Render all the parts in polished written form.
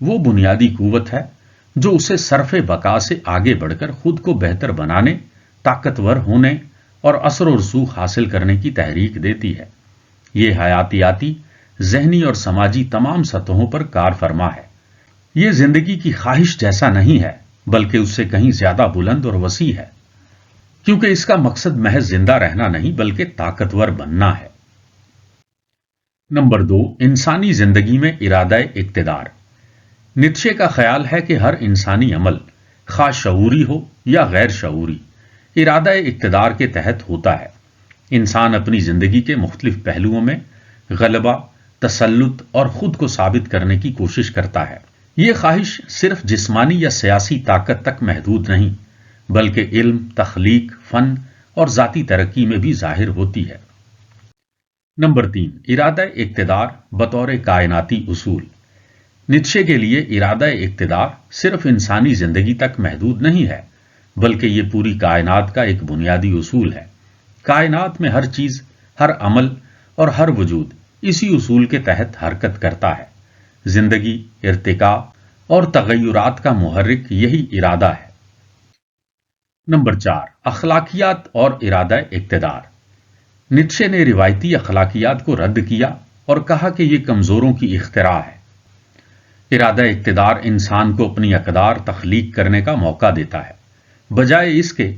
وہ بنیادی قوت ہے جو اسے صرف بقا سے آگے بڑھ کر خود کو بہتر بنانے، طاقتور ہونے اور اثر و رسوخ حاصل کرنے کی تحریک دیتی ہے۔ یہ حیاتیاتی، ذہنی اور سماجی تمام سطحوں پر کار فرما ہے۔ یہ زندگی کی خواہش جیسا نہیں ہے، بلکہ اس سے کہیں زیادہ بلند اور وسیع ہے، کیونکہ اس کا مقصد محض زندہ رہنا نہیں بلکہ طاقتور بننا ہے۔ نمبر 2، انسانی زندگی میں ارادہ اقتدار۔ نیتشے کا خیال ہے کہ ہر انسانی عمل، خواہ شعوری ہو یا غیر شعوری، ارادہ اقتدار کے تحت ہوتا ہے۔ انسان اپنی زندگی کے مختلف پہلوؤں میں غلبہ، تسلط اور خود کو ثابت کرنے کی کوشش کرتا ہے۔ یہ خواہش صرف جسمانی یا سیاسی طاقت تک محدود نہیں، بلکہ علم، تخلیق، فن اور ذاتی ترقی میں بھی ظاہر ہوتی ہے۔ نمبر 3، ارادہ اقتدار بطور کائناتی اصول۔ نیتشے کے لیے ارادہ اقتدار صرف انسانی زندگی تک محدود نہیں ہے، بلکہ یہ پوری کائنات کا ایک بنیادی اصول ہے۔ کائنات میں ہر چیز، ہر عمل اور ہر وجود اسی اصول کے تحت حرکت کرتا ہے۔ زندگی، ارتقاء اور تغیرات کا محرک یہی ارادہ ہے۔ نمبر 4، اخلاقیات اور ارادہ اقتدار۔ نیتشے نے روایتی اخلاقیات کو رد کیا اور کہا کہ یہ کمزوروں کی اختراع ہے۔ ارادہ اقتدار انسان کو اپنی اقدار تخلیق کرنے کا موقع دیتا ہے، بجائے اس کے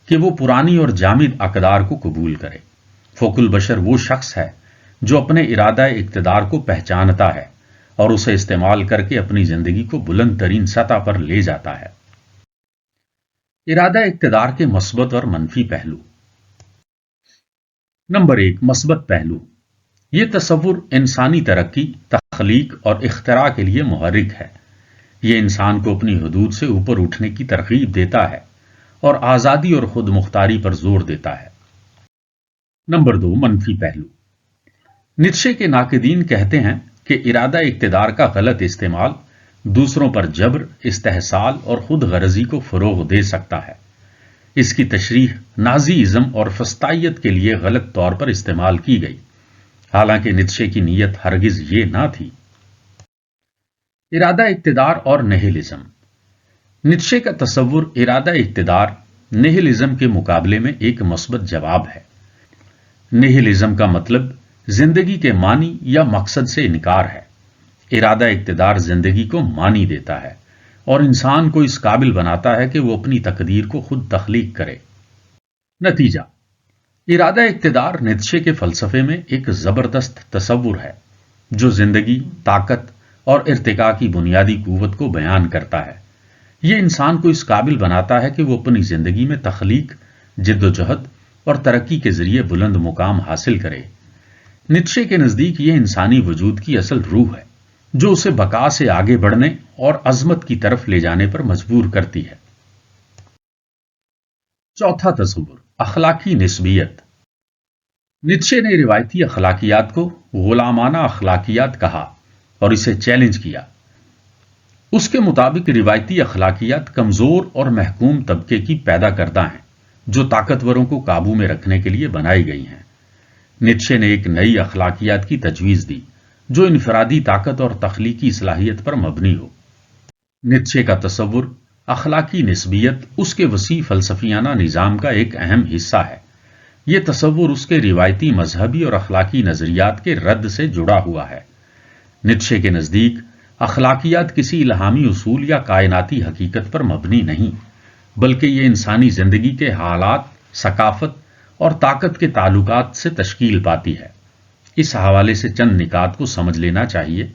کہ وہ پرانی اور جامد اقدار کو قبول کرے۔ فوق البشر وہ شخص ہے جو اپنے ارادہ اقتدار کو پہچانتا ہے اور اسے استعمال کر کے اپنی زندگی کو بلند ترین سطح پر لے جاتا ہے۔ ارادہ اقتدار کے مثبت اور منفی پہلو۔ نمبر 1، مثبت پہلو۔ یہ تصور انسانی ترقی، تخلیق اور اختراع کے لیے محرک ہے۔ یہ انسان کو اپنی حدود سے اوپر اٹھنے کی ترغیب دیتا ہے اور آزادی اور خود مختاری پر زور دیتا ہے۔ نمبر 2، منفی پہلو۔ نیتشے کے ناقدین کہتے ہیں کہ ارادہ اقتدار کا غلط استعمال دوسروں پر جبر، استحصال اور خود غرضی کو فروغ دے سکتا ہے۔ اس کی تشریح نازی ازم اور فسطائیت کے لیے غلط طور پر استعمال کی گئی، حالانکہ نیتشے کی نیت ہرگز یہ نہ تھی۔ ارادہ اقتدار اور نہیلزم۔ نیتشے کا تصور ارادہ اقتدار نہیلزم کے مقابلے میں ایک مثبت جواب ہے۔ نہیلزم کا مطلب زندگی کے معنی یا مقصد سے انکار ہے۔ ارادہ اقتدار زندگی کو معنی دیتا ہے اور انسان کو اس قابل بناتا ہے کہ وہ اپنی تقدیر کو خود تخلیق کرے۔ نتیجہ، ارادہ اقتدار نیتشے کے فلسفے میں ایک زبردست تصور ہے جو زندگی، طاقت اور ارتقاء کی بنیادی قوت کو بیان کرتا ہے۔ یہ انسان کو اس قابل بناتا ہے کہ وہ اپنی زندگی میں تخلیق، جدوجہد اور ترقی کے ذریعے بلند مقام حاصل کرے۔ نیتشے کے نزدیک یہ انسانی وجود کی اصل روح ہے جو اسے بقا سے آگے بڑھنے اور عظمت کی طرف لے جانے پر مجبور کرتی ہے۔ چوتھا تصور، اخلاقی نسبیت۔ نیتشے نے روایتی اخلاقیات کو غلامانہ اخلاقیات کہا اور اسے چیلنج کیا۔ اس کے مطابق روایتی اخلاقیات کمزور اور محکوم طبقے کی پیدا کردہ ہیں جو طاقتوروں کو قابو میں رکھنے کے لیے بنائی گئی ہیں۔ نیتشے نے ایک نئی اخلاقیات کی تجویز دی جو انفرادی طاقت اور تخلیقی صلاحیت پر مبنی ہو۔ نیتشے کا تصور اخلاقی نسبیت اس کے وسیع فلسفیانہ نظام کا ایک اہم حصہ ہے۔ یہ تصور اس کے روایتی مذہبی اور اخلاقی نظریات کے رد سے جڑا ہوا ہے۔ نیتشے کے نزدیک اخلاقیات کسی الہامی اصول یا کائناتی حقیقت پر مبنی نہیں، بلکہ یہ انسانی زندگی کے حالات، ثقافت اور طاقت کے تعلقات سے تشکیل پاتی ہے۔ اس حوالے سے چند نکات کو سمجھ لینا چاہیے۔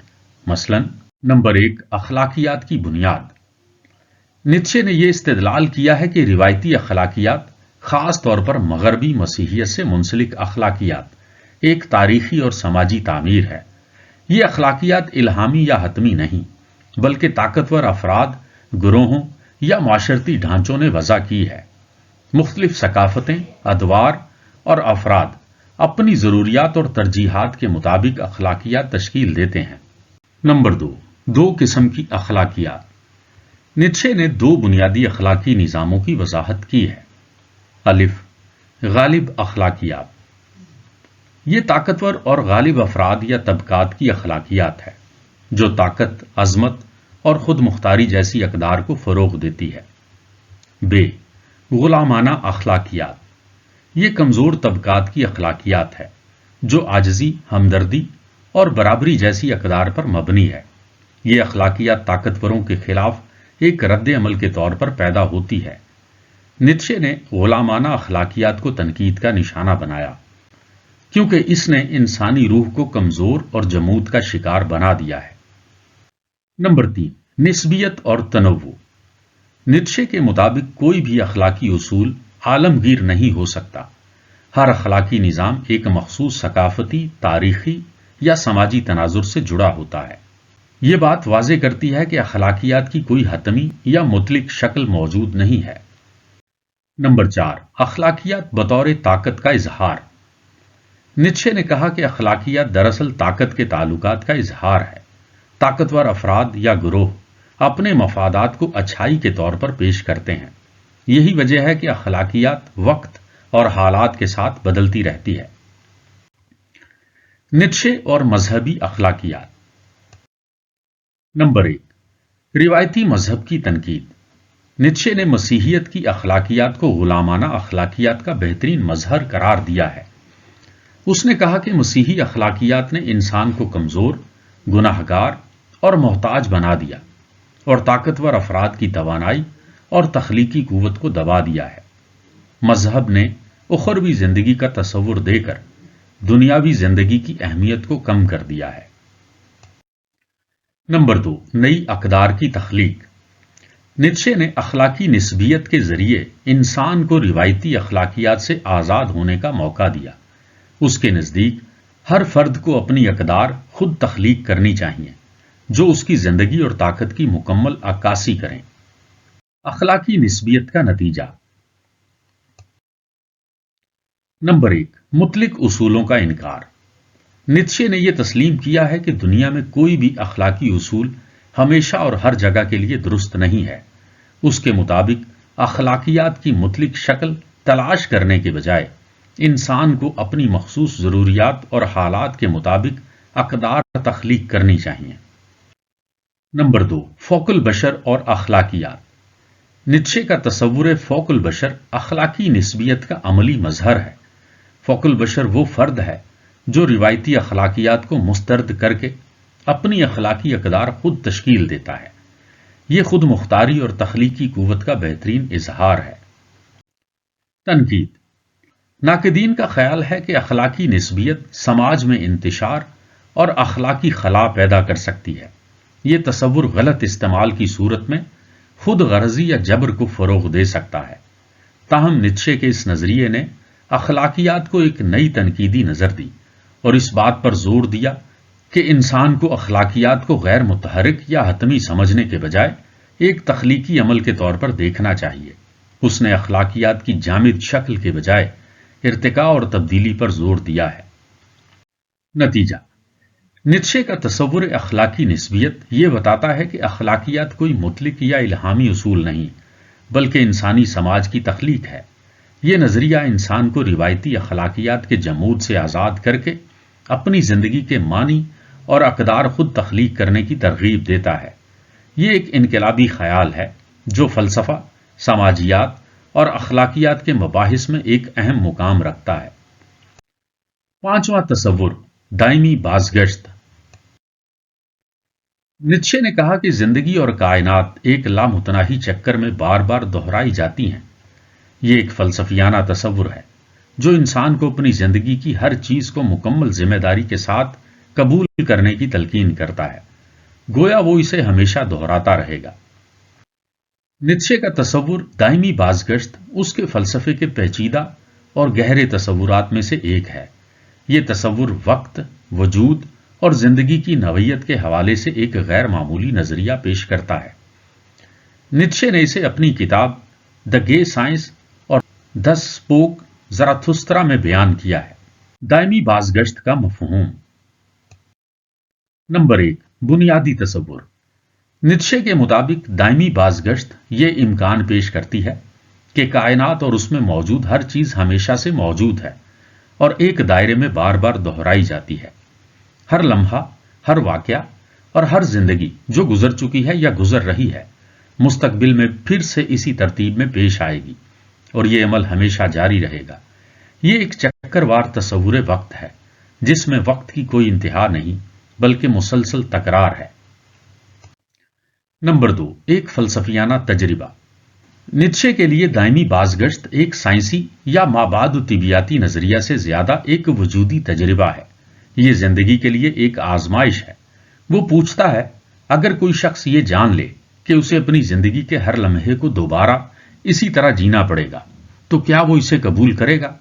مثلا، نمبر 1، اخلاقیات کی بنیاد۔ نیتشے نے یہ استدلال کیا ہے کہ روایتی اخلاقیات، خاص طور پر مغربی مسیحیت سے منسلک اخلاقیات، ایک تاریخی اور سماجی تعمیر ہے۔ یہ اخلاقیات الہامی یا حتمی نہیں، بلکہ طاقتور افراد، گروہوں یا معاشرتی ڈھانچوں نے وضع کی ہے۔ مختلف ثقافتیں، ادوار اور افراد اپنی ضروریات اور ترجیحات کے مطابق اخلاقیات تشکیل دیتے ہیں۔ نمبر 2، دو قسم کی اخلاقیات۔ نیتشے نے دو بنیادی اخلاقی نظاموں کی وضاحت کی ہے۔ الف، غالب اخلاقیات۔ یہ طاقتور اور غالب افراد یا طبقات کی اخلاقیات ہے جو طاقت، عظمت اور خود مختاری جیسی اقدار کو فروغ دیتی ہے۔ بے، غلامانہ اخلاقیات۔ یہ کمزور طبقات کی اخلاقیات ہے جو عاجزی، ہمدردی اور برابری جیسی اقدار پر مبنی ہے۔ یہ اخلاقیات طاقتوروں کے خلاف ایک رد عمل کے طور پر پیدا ہوتی ہے۔ نیتشے نے غلامانہ اخلاقیات کو تنقید کا نشانہ بنایا کیونکہ اس نے انسانی روح کو کمزور اور جمود کا شکار بنا دیا ہے۔ نمبر 3، نسبیت اور تنوع۔ نیتشے کے مطابق کوئی بھی اخلاقی اصول عالمگیر نہیں ہو سکتا۔ ہر اخلاقی نظام ایک مخصوص ثقافتی، تاریخی یا سماجی تناظر سے جڑا ہوتا ہے۔ یہ بات واضح کرتی ہے کہ اخلاقیات کی کوئی حتمی یا مطلق شکل موجود نہیں ہے۔ نمبر 4، اخلاقیات بطور طاقت کا اظہار۔ نیتشے نے کہا کہ اخلاقیات دراصل طاقت کے تعلقات کا اظہار ہے۔ طاقتور افراد یا گروہ اپنے مفادات کو اچھائی کے طور پر پیش کرتے ہیں۔ یہی وجہ ہے کہ اخلاقیات وقت اور حالات کے ساتھ بدلتی رہتی ہے۔ نیتشے اور مذہبی اخلاقیات۔ نمبر 1، روایتی مذہب کی تنقید۔ نیتشے نے مسیحیت کی اخلاقیات کو غلامانہ اخلاقیات کا بہترین مظہر قرار دیا ہے۔ اس نے کہا کہ مسیحی اخلاقیات نے انسان کو کمزور، گناہگار اور محتاج بنا دیا اور طاقتور افراد کی توانائی اور تخلیقی قوت کو دبا دیا ہے۔ مذہب نے اخروی زندگی کا تصور دے کر دنیاوی زندگی کی اہمیت کو کم کر دیا ہے۔ نمبر 2، نئی اقدار کی تخلیق۔ نیتشے نے اخلاقی نسبیت کے ذریعے انسان کو روایتی اخلاقیات سے آزاد ہونے کا موقع دیا۔ اس کے نزدیک ہر فرد کو اپنی اقدار خود تخلیق کرنی چاہیے جو اس کی زندگی اور طاقت کی مکمل عکاسی کریں۔ اخلاقی نسبیت کا نتیجہ۔ نمبر 1، مطلق اصولوں کا انکار۔ نیتشے نے یہ تسلیم کیا ہے کہ دنیا میں کوئی بھی اخلاقی اصول ہمیشہ اور ہر جگہ کے لیے درست نہیں ہے۔ اس کے مطابق اخلاقیات کی مطلق شکل تلاش کرنے کے بجائے انسان کو اپنی مخصوص ضروریات اور حالات کے مطابق اقدار تخلیق کرنی چاہیے۔ نمبر 2، فوق البشر اور اخلاقیات۔ نیتشے کا تصور فوق البشر اخلاقی نسبیت کا عملی مظہر ہے۔ فوق البشر وہ فرد ہے جو روایتی اخلاقیات کو مسترد کر کے اپنی اخلاقی اقدار خود تشکیل دیتا ہے۔ یہ خود مختاری اور تخلیقی قوت کا بہترین اظہار ہے۔ تنقید۔ ناقدین کا خیال ہے کہ اخلاقی نسبیت سماج میں انتشار اور اخلاقی خلا پیدا کر سکتی ہے۔ یہ تصور غلط استعمال کی صورت میں خود غرضی یا جبر کو فروغ دے سکتا ہے۔ تاہم نیتشے کے اس نظریے نے اخلاقیات کو ایک نئی تنقیدی نظر دی اور اس بات پر زور دیا کہ انسان کو اخلاقیات کو غیر متحرک یا حتمی سمجھنے کے بجائے ایک تخلیقی عمل کے طور پر دیکھنا چاہیے۔ اس نے اخلاقیات کی جامد شکل کے بجائے ارتقاء اور تبدیلی پر زور دیا ہے۔ نتیجہ۔ نیتشے کا تصور اخلاقی نسبیت یہ بتاتا ہے کہ اخلاقیات کوئی مطلق یا الہامی اصول نہیں بلکہ انسانی سماج کی تخلیق ہے۔ یہ نظریہ انسان کو روایتی اخلاقیات کے جمود سے آزاد کر کے اپنی زندگی کے معنی اور اقدار خود تخلیق کرنے کی ترغیب دیتا ہے۔ یہ ایک انقلابی خیال ہے جو فلسفہ، سماجیات اور اخلاقیات کے مباحث میں ایک اہم مقام رکھتا ہے۔ 5واں تصور، دائمی بازگشت۔ نیتشے نے کہا کہ زندگی اور کائنات ایک لامتناہی چکر میں بار بار دہرائی جاتی ہیں۔ یہ ایک فلسفیانہ تصور ہے جو انسان کو اپنی زندگی کی ہر چیز کو مکمل ذمہ داری کے ساتھ قبول کرنے کی تلقین کرتا ہے، گویا وہ اسے ہمیشہ دہراتا رہے گا۔ نیتشے کا تصور دائمی بازگشت اس کے فلسفے کے پیچیدہ اور گہرے تصورات میں سے ایک ہے۔ یہ تصور وقت، وجود اور زندگی کی نوعیت کے حوالے سے ایک غیر معمولی نظریہ پیش کرتا ہے۔ نیتشے نے اسے اپنی کتاب دی گے سائنس اور دی اسپوک زراتھسترا میں بیان کیا ہے۔ دائمی بازگشت کا مفہوم۔ نمبر 1، بنیادی تصور۔ نیتشے کے مطابق دائمی بازگشت یہ امکان پیش کرتی ہے کہ کائنات اور اس میں موجود ہر چیز ہمیشہ سے موجود ہے اور ایک دائرے میں بار بار دہرائی جاتی ہے۔ ہر لمحہ، ہر واقعہ اور ہر زندگی جو گزر چکی ہے یا گزر رہی ہے مستقبل میں پھر سے اسی ترتیب میں پیش آئے گی اور یہ عمل ہمیشہ جاری رہے گا۔ یہ ایک چکروار تصور وقت ہے جس میں وقت کی کوئی انتہا نہیں بلکہ مسلسل تکرار ہے۔ نمبر 2، ایک فلسفیانہ تجربہ۔ نیتشے کے لیے دائمی بازگشت ایک سائنسی یا مابعد طبیعیاتی نظریہ سے زیادہ ایک وجودی تجربہ ہے۔ یہ زندگی کے لیے ایک آزمائش ہے۔ وہ پوچھتا ہے، اگر کوئی شخص یہ جان لے کہ اسے اپنی زندگی کے ہر لمحے کو دوبارہ اسی طرح جینا پڑے گا تو کیا وہ اسے قبول کرے گا؟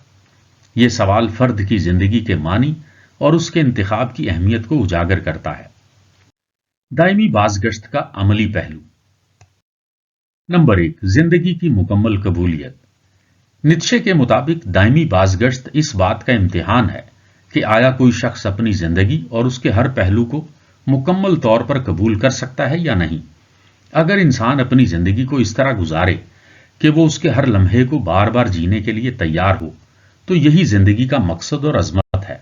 یہ سوال فرد کی زندگی کے معنی اور اس کے انتخاب کی اہمیت کو اجاگر کرتا ہے۔ دائمی بازگشت کا عملی پہلو۔ نمبر 1، زندگی کی مکمل قبولیت۔ نیتشے کے مطابق دائمی بازگشت اس بات کا امتحان ہے کہ آیا کوئی شخص اپنی زندگی اور اس کے ہر پہلو کو مکمل طور پر قبول کر سکتا ہے یا نہیں۔ اگر انسان اپنی زندگی کو اس طرح گزارے کہ وہ اس کے ہر لمحے کو بار بار جینے کے لیے تیار ہو تو یہی زندگی کا مقصد اور عظمت ہے۔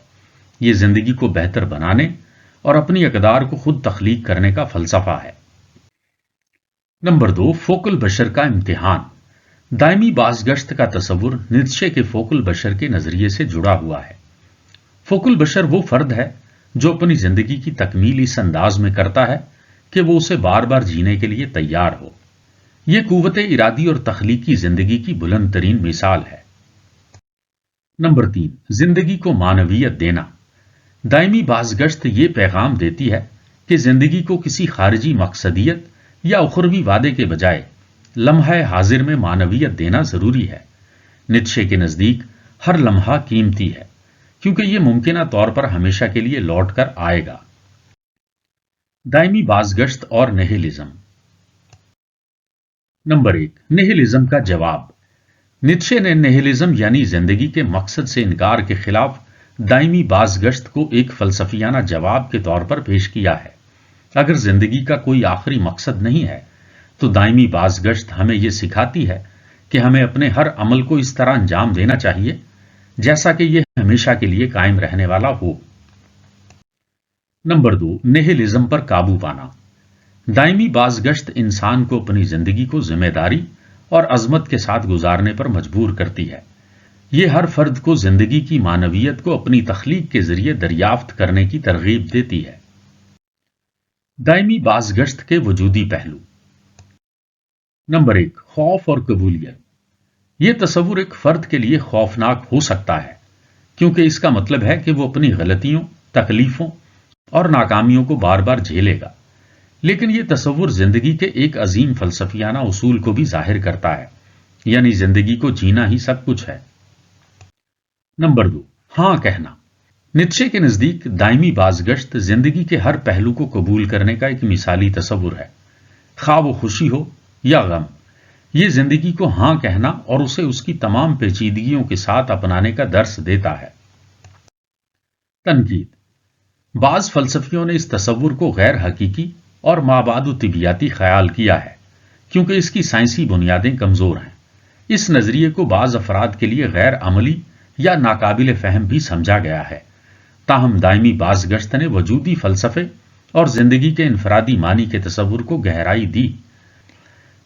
یہ زندگی کو بہتر بنانے اور اپنی اقدار کو خود تخلیق کرنے کا فلسفہ ہے۔ نمبر 2، فوکل بشر کا امتحان۔ دائمی بازگشت کا تصور نیتشے کے فوکل بشر کے نظریے سے جڑا ہوا ہے۔ فوکل بشر وہ فرد ہے جو اپنی زندگی کی تکمیل اس انداز میں کرتا ہے کہ وہ اسے بار بار جینے کے لیے تیار ہو۔ یہ قوت ارادی اور تخلیقی زندگی کی بلند ترین مثال ہے۔ نمبر 3، زندگی کو معنویت دینا۔ دائمی بازگشت یہ پیغام دیتی ہے کہ زندگی کو کسی خارجی مقصدیت یا اخروی وعدے کے بجائے لمحہ حاضر میں معنویت دینا ضروری ہے۔ نیتشے کے نزدیک ہر لمحہ قیمتی ہے کیونکہ یہ ممکنہ طور پر ہمیشہ کے لیے لوٹ کر آئے گا۔ دائمی بازگشت اور نیہلزم۔ نمبر 1، نیہلزم کا جواب۔ نیتشے نے نیہلزم یعنی زندگی کے مقصد سے انکار کے خلاف دائمی بازگشت کو ایک فلسفیانہ جواب کے طور پر پیش کیا ہے۔ اگر زندگی کا کوئی آخری مقصد نہیں ہے تو دائمی بازگشت ہمیں یہ سکھاتی ہے کہ ہمیں اپنے ہر عمل کو اس طرح انجام دینا چاہیے جیسا کہ یہ ہمیشہ کے لیے قائم رہنے والا ہو۔ نمبر 2، نیہلزم پر قابو پانا۔ دائمی بازگشت انسان کو اپنی زندگی کو ذمہ داری اور عظمت کے ساتھ گزارنے پر مجبور کرتی ہے۔ یہ ہر فرد کو زندگی کی معنویت کو اپنی تخلیق کے ذریعے دریافت کرنے کی ترغیب دیتی ہے۔ دائمی بازگشت کے وجودی پہلو۔ نمبر 1، خوف اور قبولیت۔ یہ تصور ایک فرد کے لیے خوفناک ہو سکتا ہے کیونکہ اس کا مطلب ہے کہ وہ اپنی غلطیوں، تکلیفوں اور ناکامیوں کو بار بار جھیلے گا، لیکن یہ تصور زندگی کے ایک عظیم فلسفیانہ اصول کو بھی ظاہر کرتا ہے، یعنی زندگی کو جینا ہی سب کچھ ہے۔ نمبر 2، ہاں کہنا۔ نیتشے کے نزدیک دائمی بازگشت زندگی کے ہر پہلو کو قبول کرنے کا ایک مثالی تصور ہے، خواہ وہ خوشی ہو یا غم۔ یہ زندگی کو ہاں کہنا اور اسے اس کی تمام پیچیدگیوں کے ساتھ اپنانے کا درس دیتا ہے۔ تنقید۔ بعض فلسفیوں نے اس تصور کو غیر حقیقی اور مابعد طبیعیاتی خیال کیا ہے کیونکہ اس کی سائنسی بنیادیں کمزور ہیں۔ اس نظریے کو بعض افراد کے لیے غیر عملی یا ناقابل فہم بھی سمجھا گیا ہے، تاہم دائمی بازگشت نے وجودی فلسفے اور زندگی کے انفرادی معنی کے تصور کو گہرائی دی۔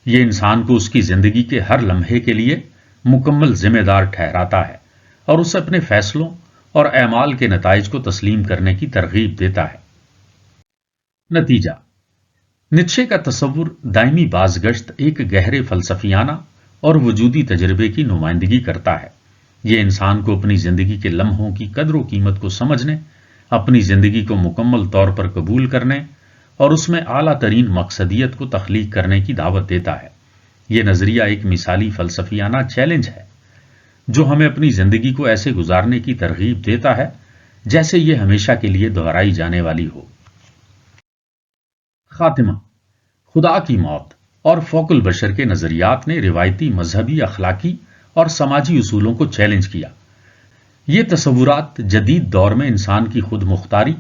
یہ انسان کو اس کی زندگی کے ہر لمحے کے لیے مکمل ذمہ دار ٹھہراتا ہے اور اسے اپنے فیصلوں اور اعمال کے نتائج کو تسلیم کرنے کی ترغیب دیتا ہے۔ نتیجہ: نیتشے کا تصور دائمی بازگشت ایک گہرے فلسفیانہ اور وجودی تجربے کی نمائندگی کرتا ہے۔ یہ انسان کو اپنی زندگی کے لمحوں کی قدر و قیمت کو سمجھنے، اپنی زندگی کو مکمل طور پر قبول کرنے اور اس میں اعلیٰ ترین مقصدیت کو تخلیق کرنے کی دعوت دیتا ہے۔ یہ نظریہ ایک مثالی فلسفیانہ چیلنج ہے جو ہمیں اپنی زندگی کو ایسے گزارنے کی ترغیب دیتا ہے جیسے یہ ہمیشہ کے لیے دہرائی جانے والی ہو۔ خاتمہ۔ خدا کی موت اور فوکل بشر کے نظریات نے روایتی مذہبی، اخلاقی اور سماجی اصولوں کو چیلنج کیا۔ یہ تصورات جدید دور میں انسان کی خود مختاری،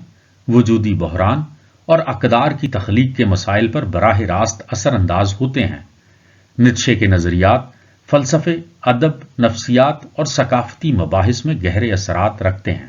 وجودی بحران اور اقدار کی تخلیق کے مسائل پر براہ راست اثر انداز ہوتے ہیں۔ نیتشے کے نظریات فلسفے، ادب، نفسیات اور ثقافتی مباحث میں گہرے اثرات رکھتے ہیں۔